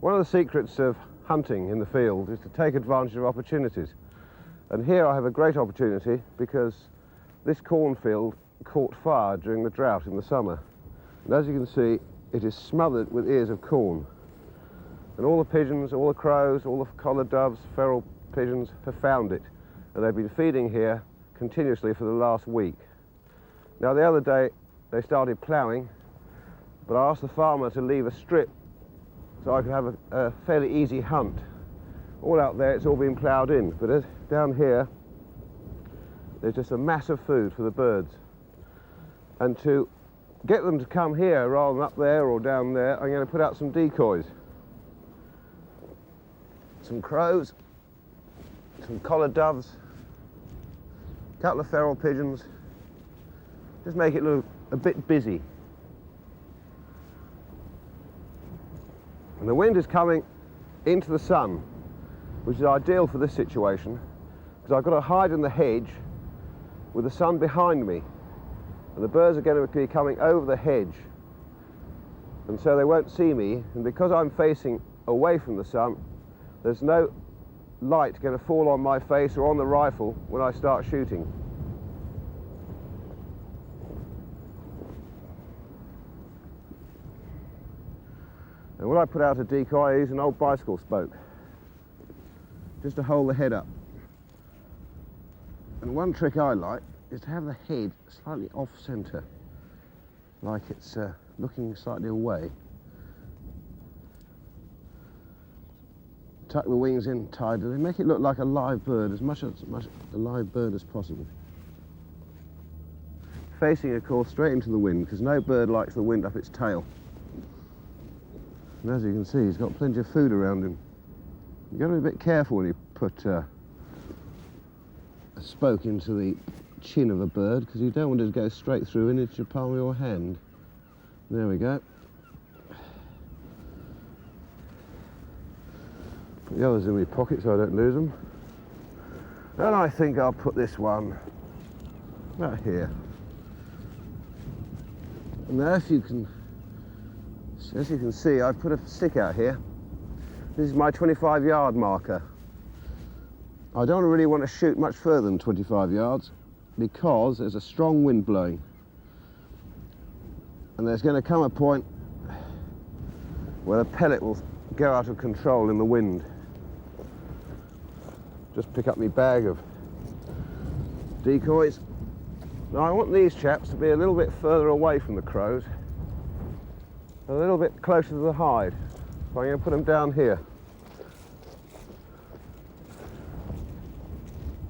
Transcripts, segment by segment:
One of the secrets of hunting in the field is to take advantage of opportunities. And here I have a great opportunity because this cornfield caught fire during the drought in the summer. And as you can see, it is smothered with ears of corn. And all the pigeons, all the crows, all the collared doves, feral pigeons have found it. And they've been feeding here continuously for the last week. Now the other day they started ploughing, but I asked the farmer to leave a strip so I could have a fairly easy hunt. All out there it's all been ploughed in, but down here there's just a mass of food for the birds. And to get them to come here rather than up there or down there, I'm going to put out some decoys. Some crows, some collared doves, a couple of feral pigeons. Just make it look a bit busy. And the wind is coming into the sun, which is ideal for this situation, because I've got to hide in the hedge with the sun behind me. And the birds are going to be coming over the hedge, and so they won't see me. And because I'm facing away from the sun, there's no light going to fall on my face or on the rifle when I start shooting. And when I put out a decoy, I use an old bicycle spoke, just to hold the head up. And one trick I like is to have the head slightly off-centre, like it's looking slightly away. Tuck the wings in tidily, make it look like a live bird, as much a live bird as possible. Facing, of course, straight into the wind, because no bird likes the wind up its tail. And as you can see, he's got plenty of food around him. You've got to be a bit careful when you put a spoke into the chin of a bird, because you don't want it to go straight through and into the palm of your hand. There we go. Put the others in my pocket so I don't lose them. And I think I'll put this one right here. And now as you can see, I've put a stick out here. This is my 25-yard marker. I don't really want to shoot much further than 25 yards because there's a strong wind blowing. And there's going to come a point where a pellet will go out of control in the wind. Just pick up my bag of decoys. Now I want these chaps to be a little bit further away from the crows, a little bit closer to the hide. So I'm going to put them down here.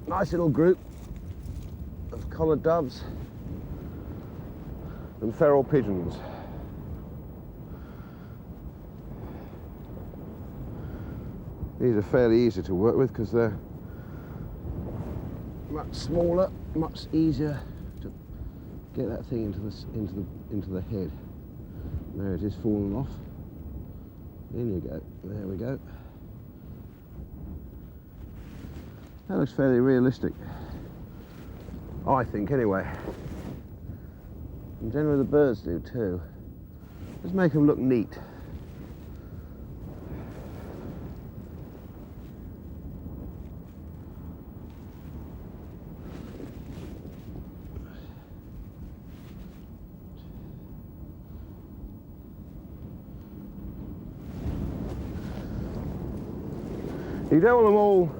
Nice little group of collared doves and feral pigeons. These are fairly easy to work with because they're much smaller, much easier to get that thing into the head. There it is, falling off. In you go. There we go. That looks fairly realistic, I think, anyway. And generally the birds do too. Just make them look neat. You don't want them all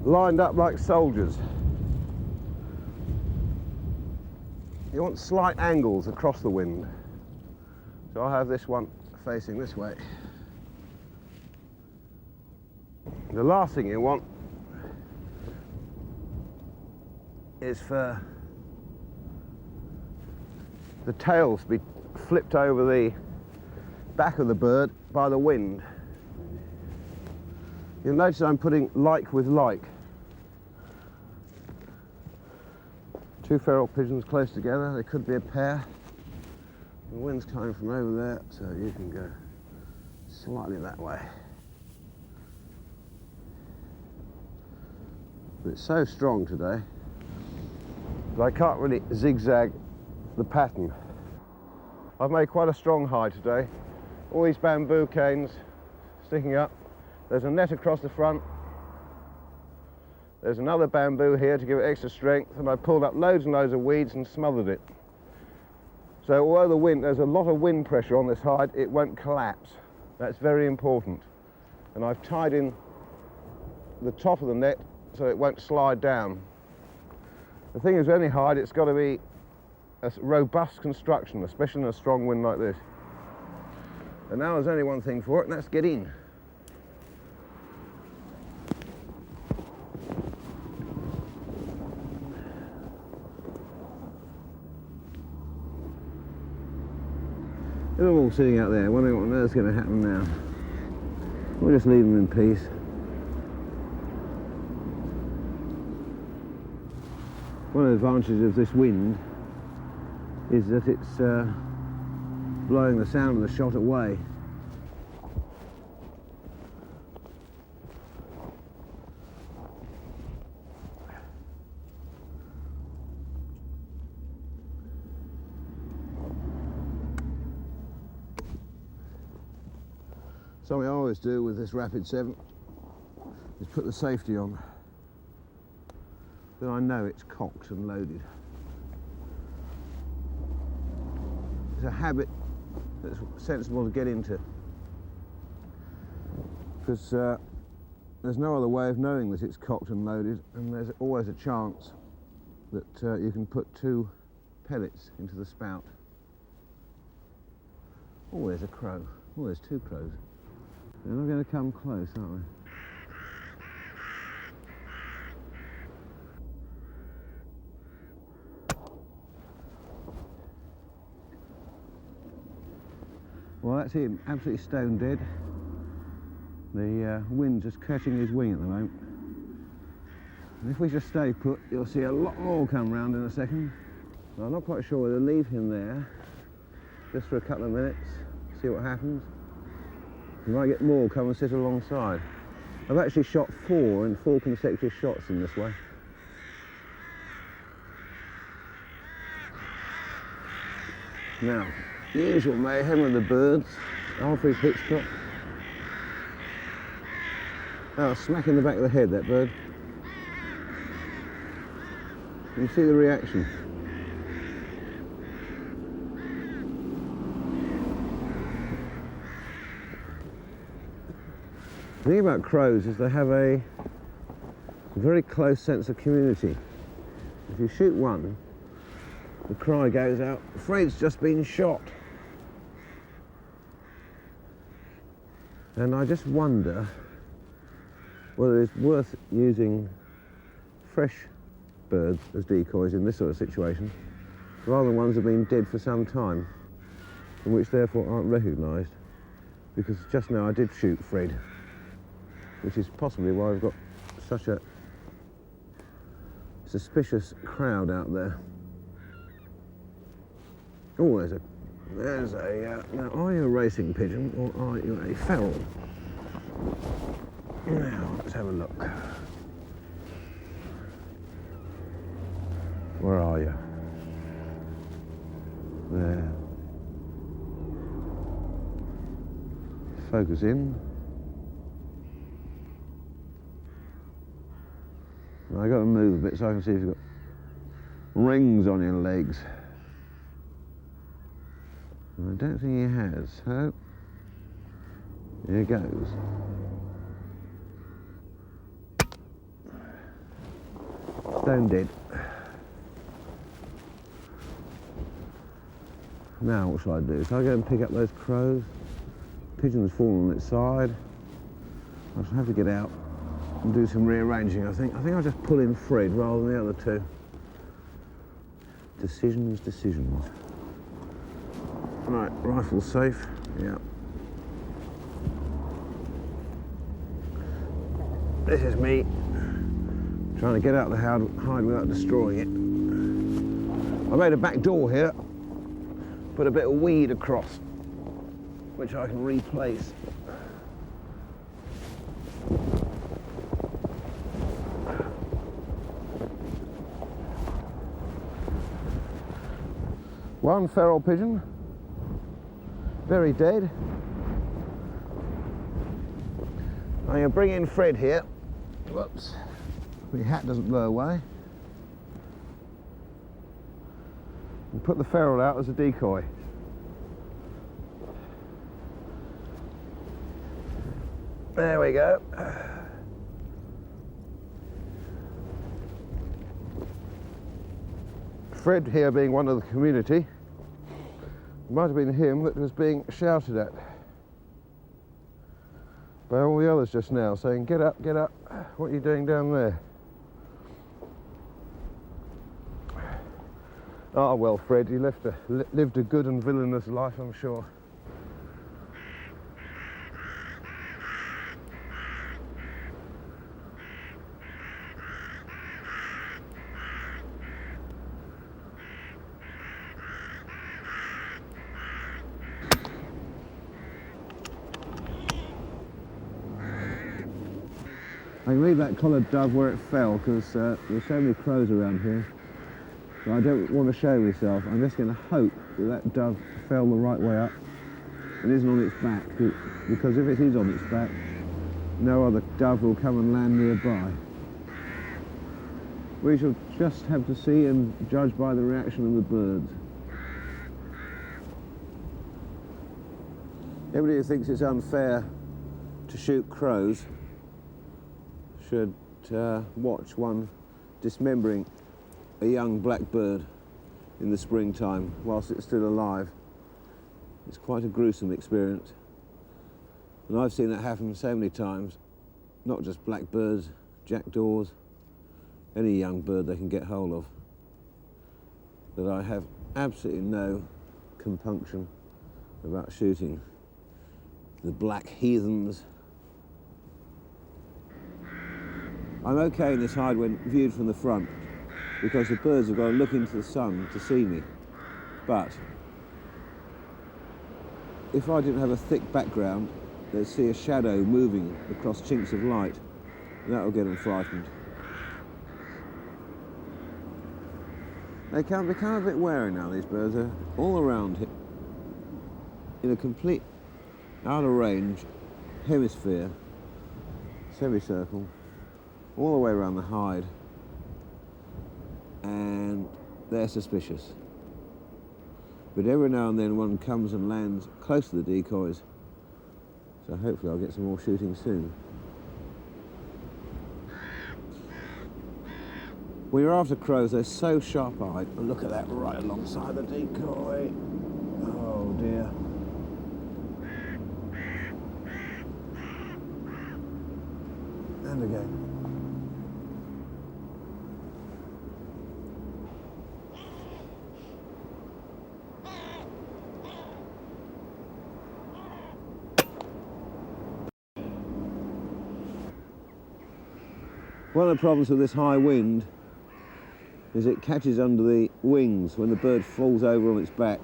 lined up like soldiers. You want slight angles across the wind. So I'll have this one facing this way. The last thing you want is for the tails to be flipped over the back of the bird by the wind. You'll notice I'm putting like with like. Two feral pigeons close together, they could be a pair. The wind's coming from over there, so you can go slightly that way. But it's so strong today that I can't really zigzag the pattern. I've made quite a strong hide today. All these bamboo canes sticking up. There's a net across the front. There's another bamboo here to give it extra strength, and I pulled up loads and loads of weeds and smothered it. So although there's a lot of wind pressure on this hide, it won't collapse. That's very important. And I've tied in the top of the net so it won't slide down. The thing is, with any hide, it's got to be a robust construction, especially in a strong wind like this. And now there's only one thing for it, and that's get in. They're all sitting out there, wondering what on earth's going to happen now. We'll just leave them in peace. One of the advantages of this wind is that it's blowing the sound of the shot away. Something I always do with this Rapid 7 is put the safety on. Then I know it's cocked and loaded. It's a habit that's sensible to get into, because there's no other way of knowing that it's cocked and loaded, and there's always a chance that you can put 2 pellets into the spout. Oh, there's a crow. Oh, there's 2 crows. They're not going to come close, aren't they? Well, that's him, absolutely stone dead. The wind's just catching his wing at the moment. And if we just stay put, you'll see a lot more come round in a second. Well, I'm not quite sure whether to leave him there just for a couple of minutes, see what happens. You might get more come and sit alongside. I've actually shot 4 in 4 consecutive shots in this way. Now, the usual mayhem of the birds, half his Cht2. Oh, smack in the back of the head, that bird. You see the reaction. The thing about crows is they have a very close sense of community. If you shoot one, the cry goes out, "Fred's just been shot." And I just wonder whether it's worth using fresh birds as decoys in this sort of situation, rather than ones that have been dead for some time, and which therefore aren't recognised. Because just now I did shoot Fred, which is possibly why I've got such a suspicious crowd out there. Oh, there's a, now are you a racing pigeon or are you a feral? Now, let's have a look. Where are you? There. Focus in. I've got to move a bit so I can see if you've got rings on your legs. I don't think he has, so here goes. Stone dead. Now what shall I do? Shall I go and pick up those crows? Pigeon's fallen on its side. I shall have to get out and do some rearranging, I think. I think I'll just pull in Fred rather than the other 2. Decisions. Right, rifle safe, yeah. This is me trying to get out the hide without destroying it. I made a back door here, put a bit of weed across, which I can replace. One feral pigeon, very dead. I'm going to bring in Fred here. Whoops. The hat doesn't blow away. And put the feral out as a decoy. There we go. Fred here being one of the community, it might have been him that was being shouted at by all the others just now, saying, get up, what are you doing down there? Ah, well, Fred, you lived a good and villainous life, I'm sure. I can leave that collared dove where it fell because there's so many crows around here. So I don't want to show myself. I'm just going to hope that that dove fell the right way up and isn't on its back, because if it is on its back, no other dove will come and land nearby. We shall just have to see and judge by the reaction of the birds. Everybody who thinks it's unfair to shoot crows should watch one dismembering a young black bird in the springtime whilst it's still alive. It's quite a gruesome experience. And I've seen that happen so many times, not just blackbirds, jackdaws, any young bird they can get hold of, that I have absolutely no compunction about shooting the black heathens. I'm okay in this hide when viewed from the front because the birds have got to look into the sun to see me. But if I didn't have a thick background, they'd see a shadow moving across chinks of light, and that will get them frightened. They can become a bit wary now, these birds. Are all around here in a complete out of range hemisphere, semicircle, all the way around the hide, and they're suspicious. But every now and then one comes and lands close to the decoys, so hopefully I'll get some more shooting soon. When you're after crows, they're so sharp-eyed. And look at that right alongside the decoy. Oh dear. And again. One of the problems with this high wind is it catches under the wings when the bird falls over on its back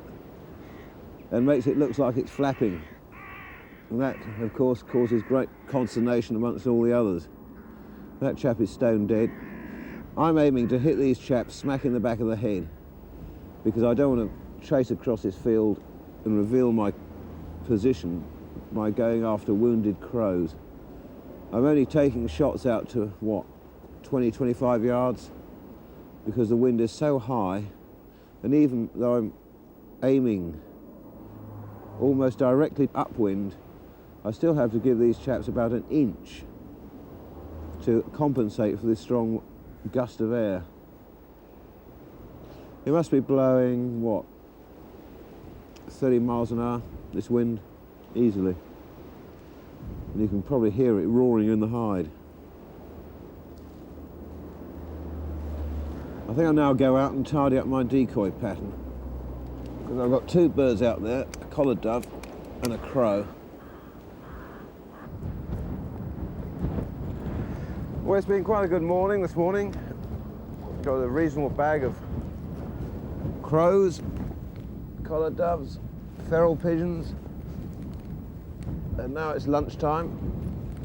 and makes it look like it's flapping. And that, of course, causes great consternation amongst all the others. That chap is stone dead. I'm aiming to hit these chaps smack in the back of the head because I don't want to chase across this field and reveal my position by going after wounded crows. I'm only taking shots out to, what, 20, 25 yards? Because the wind is so high, and even though I'm aiming almost directly upwind, I still have to give these chaps about an inch to compensate for this strong gust of air. It must be blowing, what, 30 miles an hour, this wind, easily. And you can probably hear it roaring in the hide. I think I'll now go out and tidy up my decoy pattern, because I've got two birds out there, a collared dove and a crow. Well, it's been quite a good morning this morning. Got a reasonable bag of crows, collared doves, feral pigeons, and now it's lunchtime,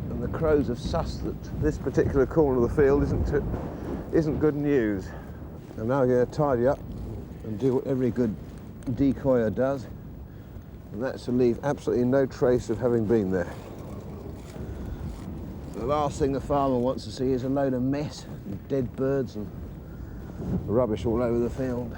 and the crows have sussed that this particular corner of the field isn't good news. I'm now going to tidy up and do what every good decoyer does, and that's to leave absolutely no trace of having been there. The last thing the farmer wants to see is a load of mess and dead birds and rubbish all over the field.